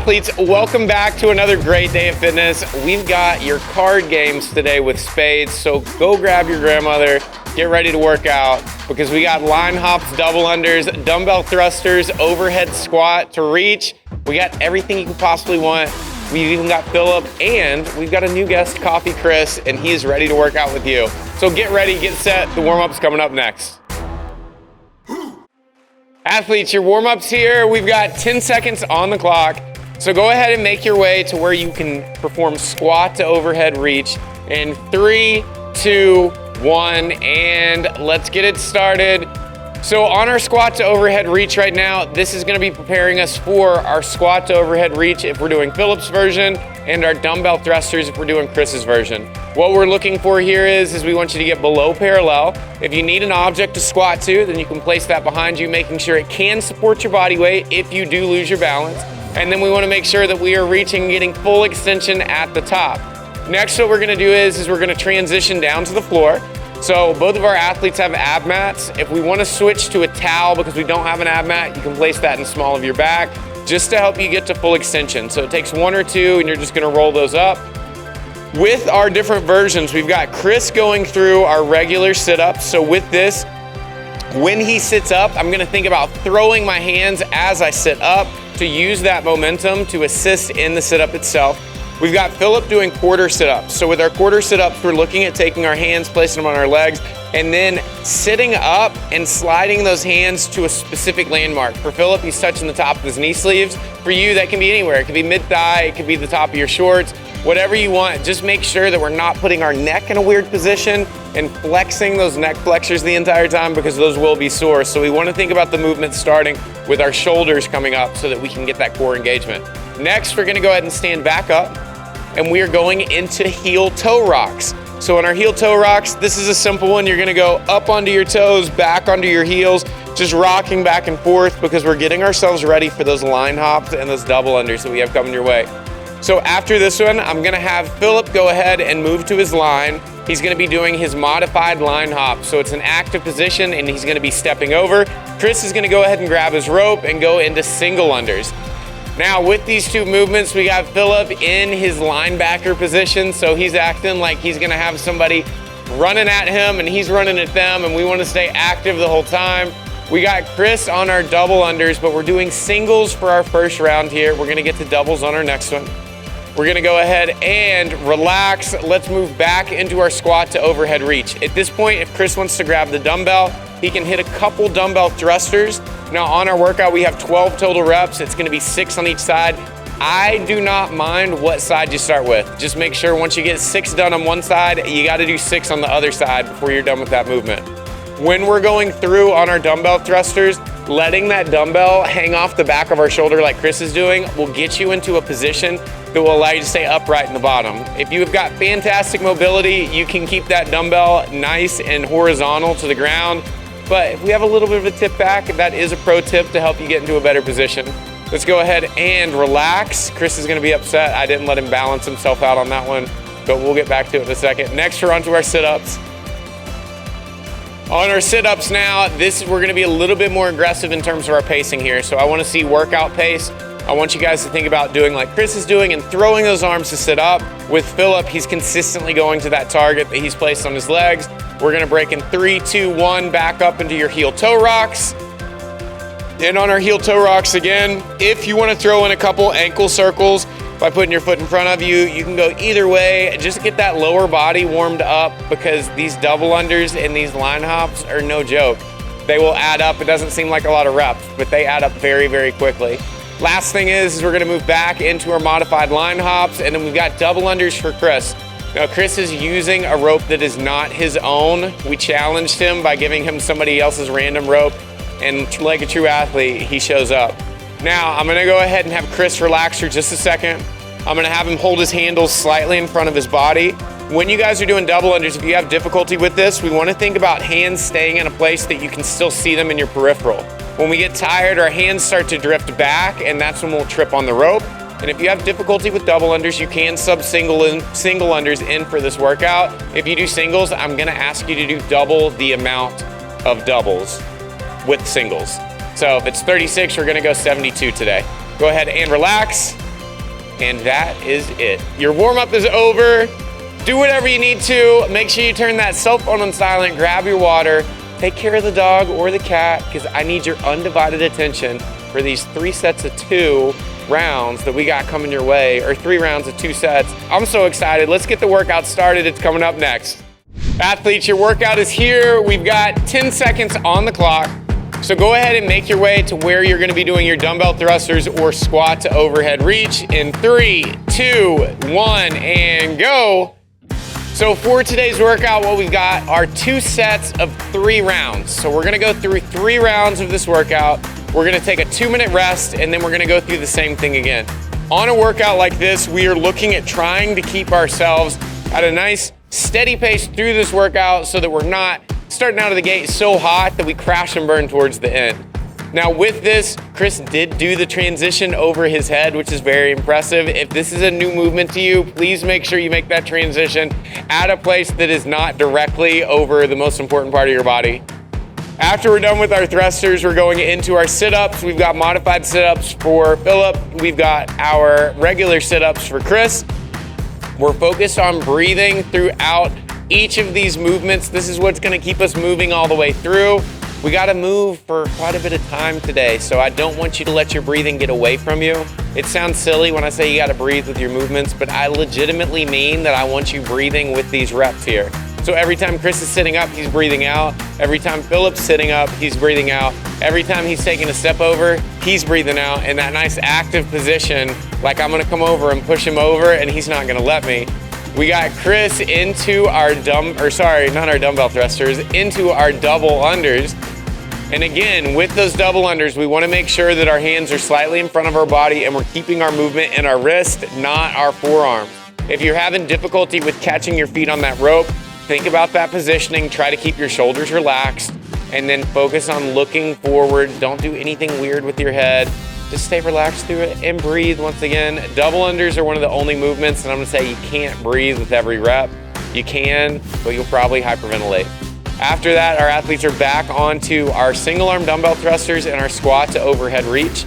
athletes, welcome back to another great day of fitness. We've got your card games today with spades, so go grab your grandmother, get ready to work out, because we got line hops, double unders, dumbbell thrusters, overhead squat to reach. We got everything you can possibly want. We've even got Philip, and we've got a new guest, Coffee Chris, and he is ready to work out with you. So get ready, get set. The warm-up's coming up next. Athletes, your warm-up's here. We've got 10 seconds on the clock. So go ahead and make your way to where you can perform squat to overhead reach in 3, 2, 1, and let's get it started. So on our squat to overhead reach right now, this is gonna be preparing us for our squat to overhead reach if we're doing Philip's version, and our dumbbell thrusters if we're doing Chris's version. What we're looking for here is we want you to get below parallel. If you need an object to squat to, then you can place that behind you, making sure it can support your body weight if you do lose your balance. And then we wanna make sure that we are reaching and getting full extension at the top. Next, what we're gonna do is we're gonna transition down to the floor. So both of our athletes have ab mats. If we want to switch to a towel because we don't have an ab mat, you can place that in the small of your back just to help you get to full extension. So it takes 1 or 2 and you're just going to roll those up. With our different versions, we've got Chris going through our regular sit-ups. So with this, when he sits up, I'm going to think about throwing my hands as I sit up to use that momentum to assist in the sit-up itself. We've got Philip doing quarter sit-ups. So with our quarter sit-ups, we're looking at taking our hands, placing them on our legs, and then sitting up and sliding those hands to a specific landmark. For Philip, he's touching the top of his knee sleeves. For you, that can be anywhere. It could be mid-thigh, it could be the top of your shorts, whatever you want. Just make sure that we're not putting our neck in a weird position and flexing those neck flexors the entire time, because those will be sore. So we want to think about the movement starting with our shoulders coming up so that we can get that core engagement. Next, we're going to go ahead and stand back up, and we are going into heel toe rocks. So in our heel toe rocks, this is a simple one. You're gonna go up onto your toes, back onto your heels, just rocking back and forth because we're getting ourselves ready for those line hops and those double unders that we have coming your way. So after this one, I'm gonna have Philip go ahead and move to his line. He's gonna be doing his modified line hop. So it's an active position and he's gonna be stepping over. Chris is gonna go ahead and grab his rope and go into single unders. Now with these two movements, we got Philip in his linebacker position, so he's acting like he's gonna have somebody running at him and he's running at them, and we wanna stay active the whole time. We got Chris on our double unders, but we're doing singles for our first round here. We're gonna get to doubles on our next one. We're gonna go ahead and relax. Let's move back into our squat to overhead reach. At this point, if Chris wants to grab the dumbbell, he can hit a couple dumbbell thrusters. Now on our workout, we have 12 total reps. It's gonna be 6 on each side. I do not mind what side you start with. Just make sure once you get 6 done on one side, you gotta do 6 on the other side before you're done with that movement. When we're going through on our dumbbell thrusters, letting that dumbbell hang off the back of our shoulder like Chris is doing will get you into a position that will allow you to stay upright in the bottom. If you've got fantastic mobility, you can keep that dumbbell nice and horizontal to the ground. But if we have a little bit of a tip back, that is a pro tip to help you get into a better position. Let's go ahead and relax. Chris is gonna be upset. I didn't let him balance himself out on that one, but we'll get back to it in a second. Next, we're onto our sit-ups. On our sit-ups now, we're gonna be a little bit more aggressive in terms of our pacing here. So I wanna see workout pace. I want you guys to think about doing like Chris is doing and throwing those arms to sit up. With Philip, he's consistently going to that target that he's placed on his legs. We're gonna break in 3, 2, 1, back up into your heel toe rocks. And on our heel toe rocks again, if you wanna throw in a couple ankle circles by putting your foot in front of you, you can go either way. Just get that lower body warmed up, because these double unders and these line hops are no joke. They will add up. It doesn't seem like a lot of reps, but they add up very, very quickly. Last thing is we're gonna move back into our modified line hops, and then we've got double unders for Chris. Now Chris is using a rope that is not his own. We challenged him by giving him somebody else's random rope, and like a true athlete, he shows up. Now I'm gonna go ahead and have Chris relax for just a second. I'm gonna have him hold his handles slightly in front of his body. When you guys are doing double unders, if you have difficulty with this, we wanna think about hands staying in a place that you can still see them in your peripheral. When we get tired, our hands start to drift back, and that's when we'll trip on the rope. And if you have difficulty with double unders, you can sub single unders in for this workout. If you do singles, I'm gonna ask you to do double the amount of doubles with singles. So if it's 36, we're gonna go 72 today. Go ahead and relax. And that is it. Your warm-up is over. Do whatever you need to. Make sure you turn that cell phone on silent, grab your water, take care of the dog or the cat, because I need your undivided attention for these 3 sets of 2 rounds that we got coming your way, or 3 rounds of 2 sets. I'm so excited. Let's get the workout started. It's coming up next. Athletes, your workout is here. We've got 10 seconds on the clock. So go ahead and make your way to where you're gonna be doing your dumbbell thrusters or squat to overhead reach in 3, 2, 1, and go. So for today's workout, what we've got are 2 sets of 3 rounds. So we're gonna go through 3 rounds of this workout. We're gonna take a 2-minute rest, and then we're gonna go through the same thing again. On a workout like this, we are looking at trying to keep ourselves at a nice steady pace through this workout so that we're not starting out of the gate so hot that we crash and burn towards the end. Now with this, Chris did do the transition over his head, which is very impressive. If this is a new movement to you, please make sure you make that transition at a place that is not directly over the most important part of your body. After we're done with our thrusters, we're going into our sit-ups. We've got modified sit-ups for Philip. We've got our regular sit-ups for Chris. We're focused on breathing throughout each of these movements. This is what's gonna keep us moving all the way through. We gotta move for quite a bit of time today, so I don't want you to let your breathing get away from you. It sounds silly when I say you gotta breathe with your movements, but I legitimately mean that I want you breathing with these reps here. So every time Chris is sitting up, he's breathing out. Every time Philip's sitting up, he's breathing out. Every time he's taking a step over, he's breathing out in that nice active position, like I'm gonna come over and push him over and he's not gonna let me. We got Chris into our not our dumbbell thrusters, into our double unders. And again, with those double unders, we wanna make sure that our hands are slightly in front of our body and we're keeping our movement in our wrist, not our forearms. If you're having difficulty with catching your feet on that rope, think about that positioning, try to keep your shoulders relaxed, and then focus on looking forward. Don't do anything weird with your head. Just stay relaxed through it and breathe once again. Double unders are one of the only movements, and I'm gonna say you can't breathe with every rep. You can, but you'll probably hyperventilate. After that, our athletes are back onto our single arm dumbbell thrusters and our squat to overhead reach.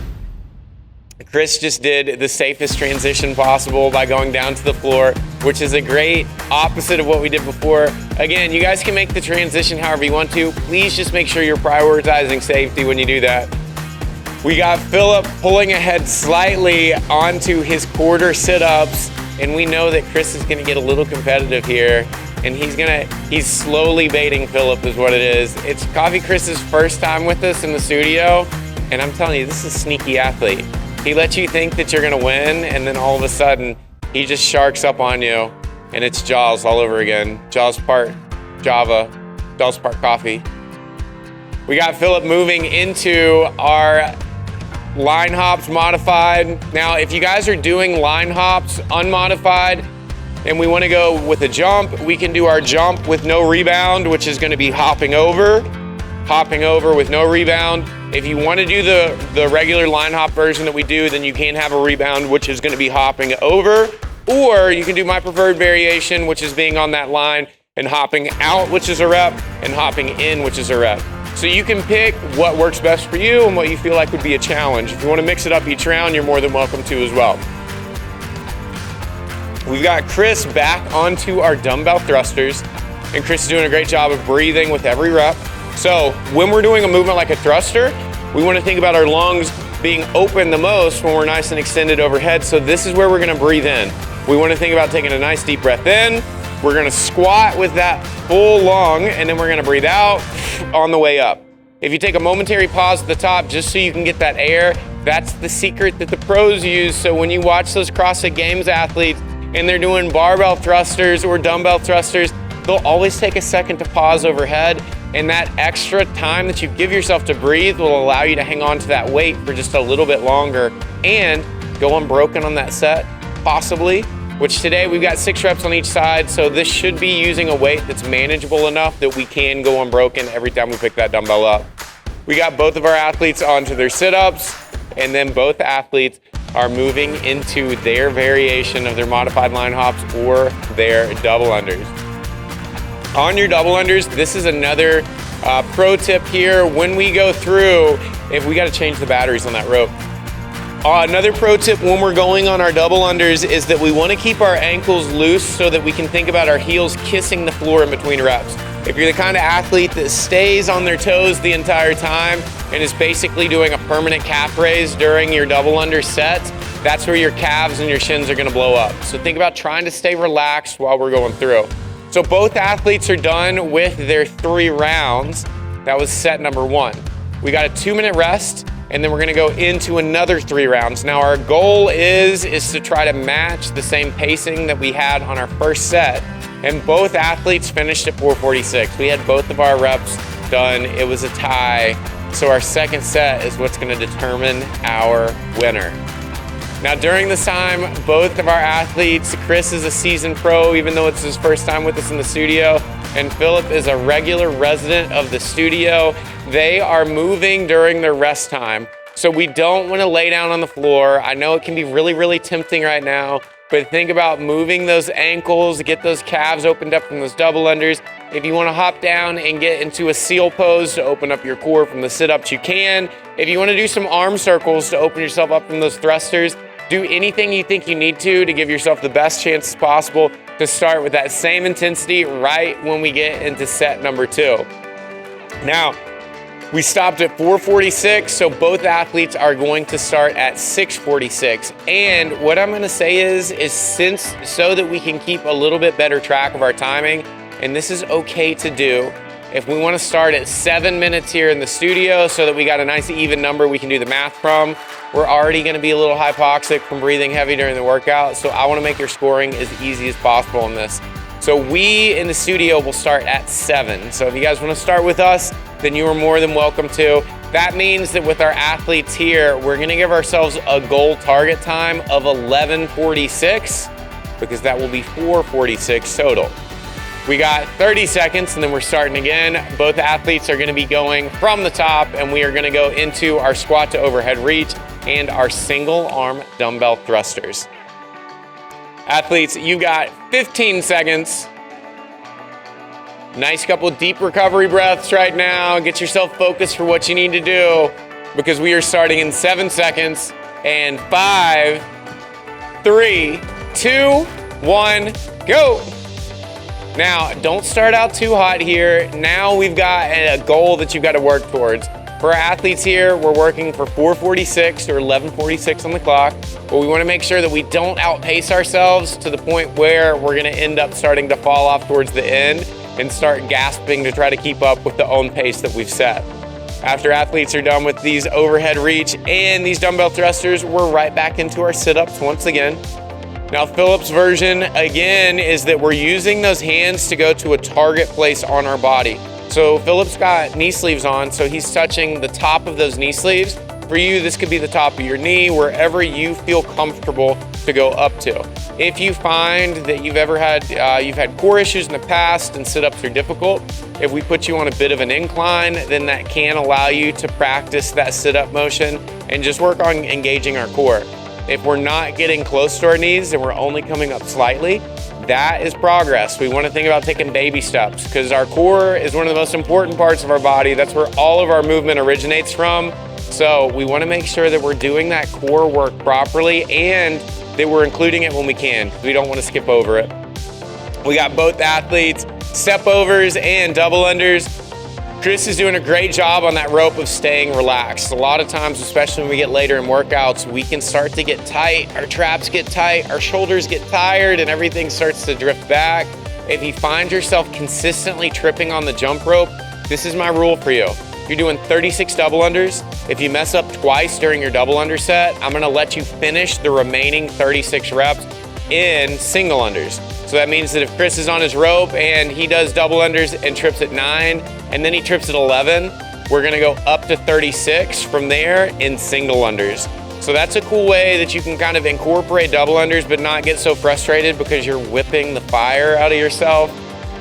Chris just did the safest transition possible by going down to the floor, which is a great opposite of what we did before. Again, you guys can make the transition however you want to. Please just make sure you're prioritizing safety when you do that. We got Philip pulling ahead slightly onto his quarter sit-ups, and we know that Chris is gonna get a little competitive here, and he's slowly baiting Philip is what it is. It's Coffee Chris's first time with us in the studio, and I'm telling you, this is a sneaky athlete. He lets you think that you're gonna win, and then all of a sudden, he just sharks up on you, and it's Jaws all over again. Jaws part Java, Jaws part coffee. We got Philip moving into our line hops modified. Now, if you guys are doing line hops unmodified, and we wanna go with a jump, we can do our jump with no rebound, which is gonna be hopping over with no rebound. If you wanna do the regular line hop version that we do, then you can have a rebound, which is gonna be hopping over, or you can do my preferred variation, which is being on that line and hopping out, which is a rep, and hopping in, which is a rep. So you can pick what works best for you and what you feel like would be a challenge. If you wanna mix it up each round, you're more than welcome to as well. We've got Chris back onto our dumbbell thrusters, and Chris is doing a great job of breathing with every rep. So when we're doing a movement like a thruster, we wanna think about our lungs being open the most when we're nice and extended overhead. So this is where we're gonna breathe in. We wanna think about taking a nice deep breath in. We're gonna squat with that full lung, and then we're gonna breathe out on the way up. If you take a momentary pause at the top just so you can get that air, that's the secret that the pros use. So when you watch those CrossFit Games athletes and they're doing barbell thrusters or dumbbell thrusters, they'll always take a second to pause overhead, and that extra time that you give yourself to breathe will allow you to hang on to that weight for just a little bit longer and go unbroken on that set, possibly, which today we've got 6 reps on each side, so this should be using a weight that's manageable enough that we can go unbroken every time we pick that dumbbell up. We got both of our athletes onto their sit-ups, and then both athletes are moving into their variation of their modified line hops or their double unders. On your double unders, this is another pro tip here. When we go through, if we gotta change the batteries on that rope, Another pro tip when we're going on our double unders is that we want to keep our ankles loose so that we can think about our heels kissing the floor in between reps. If you're the kind of athlete that stays on their toes the entire time and is basically doing a permanent calf raise during your double under sets, that's where your calves and your shins are going to blow up. So think about trying to stay relaxed while we're going through. So both athletes are done with their 3 rounds. That was set number 1. We got a 2-minute rest, and then we're gonna go into another 3 rounds. Now our goal is to try to match the same pacing that we had on our first set, and both athletes finished at 4:46. We had both of our reps done. It was a tie. So our second set is what's gonna determine our winner. Now during this time, both of our athletes, Chris is a seasoned pro, even though it's his first time with us in the studio, and Philip is a regular resident of the studio. They are moving during their rest time. So we don't want to lay down on the floor. I know it can be really, really tempting right now, but think about moving those ankles, get those calves opened up from those double unders. If you want to hop down and get into a seal pose to open up your core from the sit-ups, you can. If you want to do some arm circles to open yourself up from those thrusters, do anything you think you need to give yourself the best chances possible to start with that same intensity right when we get into set number 2. Now, we stopped at 4:46, so both athletes are going to start at 6:46. And what I'm gonna say is so that we can keep a little bit better track of our timing, and this is okay to do. If we wanna start at 7 minutes here in the studio so that we got a nice even number we can do the math from, we're already gonna be a little hypoxic from breathing heavy during the workout, so I wanna make your scoring as easy as possible on this. So we in the studio will start at 7. So if you guys wanna start with us, then you are more than welcome to. That means that with our athletes here, we're gonna give ourselves a goal target time of 11:46, because that will be 4:46 total. We got 30 seconds and then we're starting again. Both athletes are gonna be going from the top, and we are gonna go into our squat to overhead reach and our single arm dumbbell thrusters. Athletes, you got 15 seconds. Nice couple deep recovery breaths right now. Get yourself focused for what you need to do, because we are starting in 7 seconds. And 5, 3, 2, 1, go. Now, don't start out too hot here. Now we've got a goal that you've got to work towards. For our athletes here, we're working for 4:46 or 11:46 on the clock, but we want to make sure that we don't outpace ourselves to the point where we're going to end up starting to fall off towards the end and start gasping to try to keep up with the own pace that we've set. After athletes are done with these overhead reach and these dumbbell thrusters, we're right back into our sit-ups once again. Now, Philip's version, again, is that we're using those hands to go to a target place on our body. So Philip's got knee sleeves on, so he's touching the top of those knee sleeves. For you, this could be the top of your knee, wherever you feel comfortable to go up to. If you find that you've had core issues in the past and sit-ups are difficult, if we put you on a bit of an incline, then that can allow you to practice that sit-up motion and just work on engaging our core. If we're not getting close to our knees and we're only coming up slightly, that is progress. We want to think about taking baby steps, because our core is one of the most important parts of our body. That's where all of our movement originates from. So we want to make sure that we're doing that core work properly and that we're including it when we can. We don't want to skip over it. We got both athletes, step overs and double unders. Chris is doing a great job on that rope of staying relaxed. A lot of times, especially when we get later in workouts, we can start to get tight, our traps get tight, our shoulders get tired, and everything starts to drift back. If you find yourself consistently tripping on the jump rope, this is my rule for you. You're doing 36 double unders. If you mess up twice during your double under set, I'm gonna let you finish the remaining 36 reps in single unders. So that means that if Chris is on his rope and he does double unders and trips at 9, and then he trips at 11, we're gonna go up to 36 from there in single unders. So that's a cool way that you can kind of incorporate double unders but not get so frustrated because you're whipping the fire out of yourself.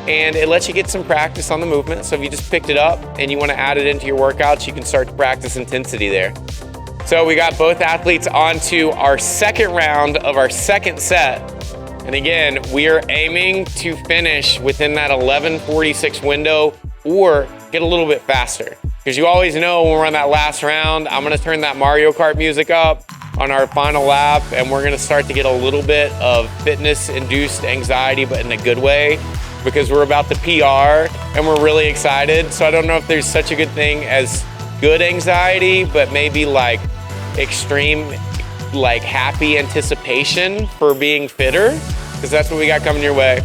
And it lets you get some practice on the movement. So if you just picked it up and you wanna add it into your workouts, you can start to practice intensity there. So we got both athletes onto our second round of our second set. And again, we are aiming to finish within that 11:46 window or get a little bit faster. Because you always know when we're on that last round, I'm gonna turn that Mario Kart music up on our final lap, and we're gonna start to get a little bit of fitness-induced anxiety, but in a good way, because we're about to PR and we're really excited. So I don't know if there's such a good thing as good anxiety, but maybe like extreme, like happy anticipation for being fitter, because that's what we got coming your way.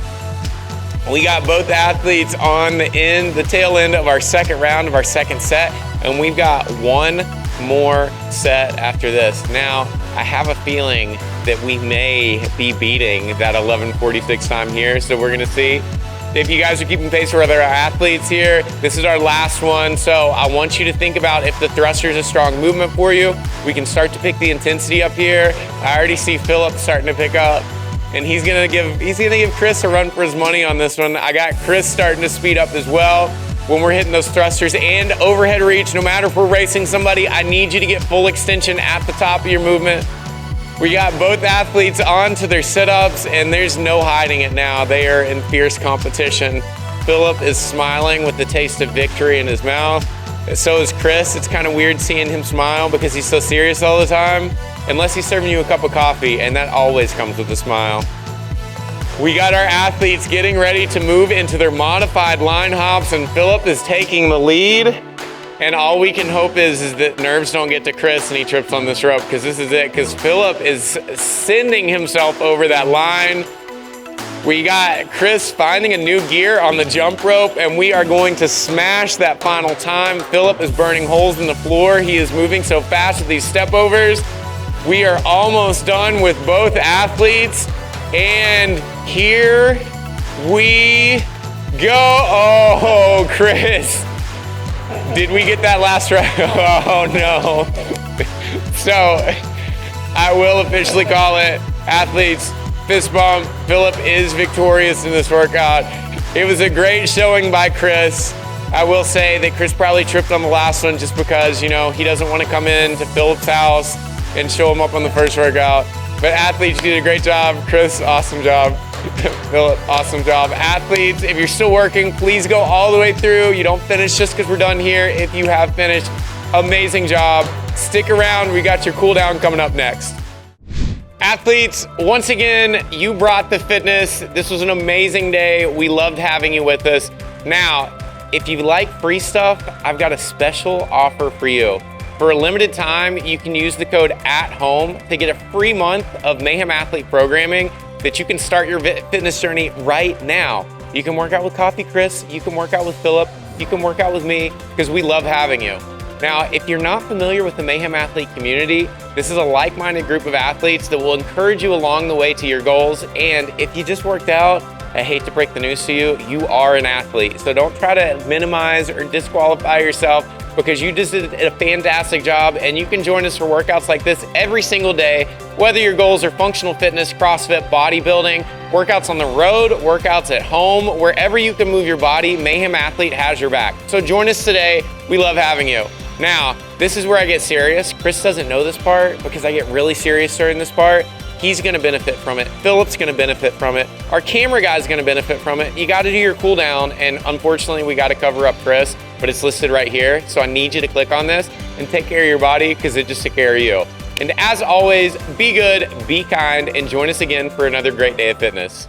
We got both athletes on the tail end of our second round of our second set, and we've got one more set after this. Now, I have a feeling that we may be beating that 11:46 time here, so we're gonna see. If you guys are keeping pace with other athletes here, this is our last one, so I want you to think about if the thruster is a strong movement for you. We can start to pick the intensity up here. I already see Philip starting to pick up, and he's gonna give Chris a run for his money on this one. I got Chris starting to speed up as well when we're hitting those thrusters and overhead reach. No matter if we're racing somebody, I need you to get full extension at the top of your movement. We got both athletes on to their sit-ups, and there's no hiding it now. They are in fierce competition. Philip is smiling with the taste of victory in his mouth. So is Chris. It's kind of weird seeing him smile because he's so serious all the time, unless he's serving you a cup of coffee, and that always comes with a smile. We got our athletes getting ready to move into their modified line hops, and Philip is taking the lead. And all we can hope is that nerves don't get to Chris and he trips on this rope, because this is it, because Philip is sending himself over that line. We got Chris finding a new gear on the jump rope, and we are going to smash that final time. Philip is burning holes in the floor. He is moving so fast with these step overs. We are almost done with both athletes, and here we go. Oh, Chris. Did we get that last round? Oh no. So I will officially call it athletes fist bump. Philip is victorious in this workout. It was a great showing by Chris. I will say that Chris probably tripped on the last one just because, you know, he doesn't want to come in to Philip's house and show him up on the first workout. But athletes, you did a great job. Chris, awesome job. Philip, awesome job. Athletes, if you're still working, please go all the way through. You don't finish just because we're done here. If you have finished, amazing job. Stick around, we got your cool down coming up next. Athletes, once again, you brought the fitness. This was an amazing day. We loved having you with us. Now, if you like free stuff, I've got a special offer for you. For a limited time, you can use the code ATHOME to get a free month of Mayhem Athlete programming that you can start your fitness journey right now. You can work out with Coffee Chris, you can work out with Philip, you can work out with me, because we love having you. Now, if you're not familiar with the Mayhem Athlete community, this is a like-minded group of athletes that will encourage you along the way to your goals. And if you just worked out, I hate to break the news to you, you are an athlete. So don't try to minimize or disqualify yourself, because you just did a fantastic job, and you can join us for workouts like this every single day, whether your goals are functional fitness, CrossFit, bodybuilding, workouts on the road, workouts at home, wherever you can move your body, Mayhem Athlete has your back. So join us today. We love having you. Now, this is where I get serious. Chris doesn't know this part because I get really serious during this part. He's gonna benefit from it. Philip's gonna benefit from it. Our camera guy's gonna benefit from it. You gotta do your cool down, and unfortunately we gotta cover up Chris, but it's listed right here. So I need you to click on this and take care of your body, because it just took care of you. And as always, be good, be kind, and join us again for another great day of fitness.